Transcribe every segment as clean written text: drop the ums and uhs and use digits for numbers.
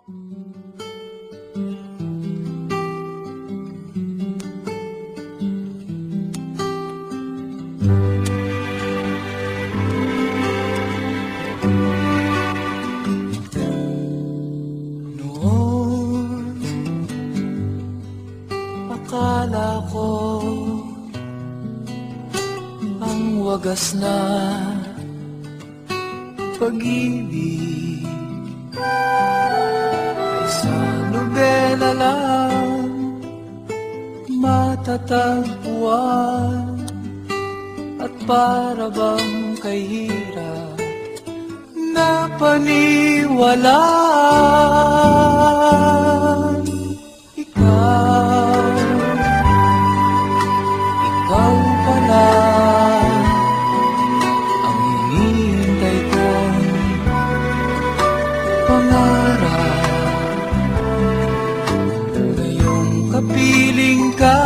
Noon, akala ko ang wagas na pag-ibig ay sa nobela lang matatagpuan, at para bang kahirap na paniwalaan. Ikaw pala ang hinihintay kong pangarap. Ngayong kapiling ka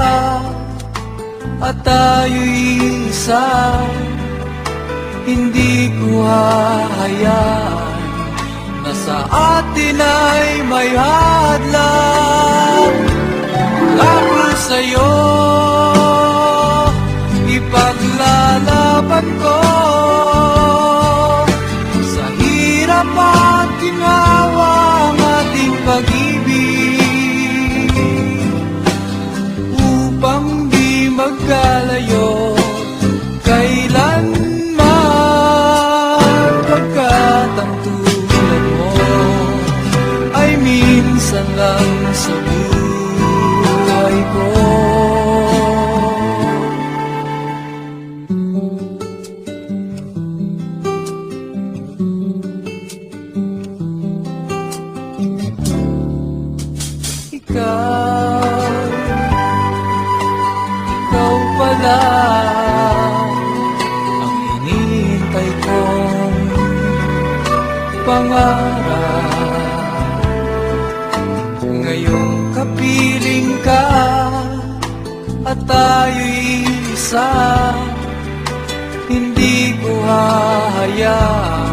at tayo'y isa, hindi ko hahayaan na sa atin ay may hadlang. Ako sa'yo, ipaglalaban ko sa hirap at ginawa ang ating pag-ibig, upang di magkalayo kailanman. Minsan lang sa buhay ko, ikaw pala ang hinihintay kong pangarap. Ngayong kapiling ka at tayo'y isa, hindi ko hahayaan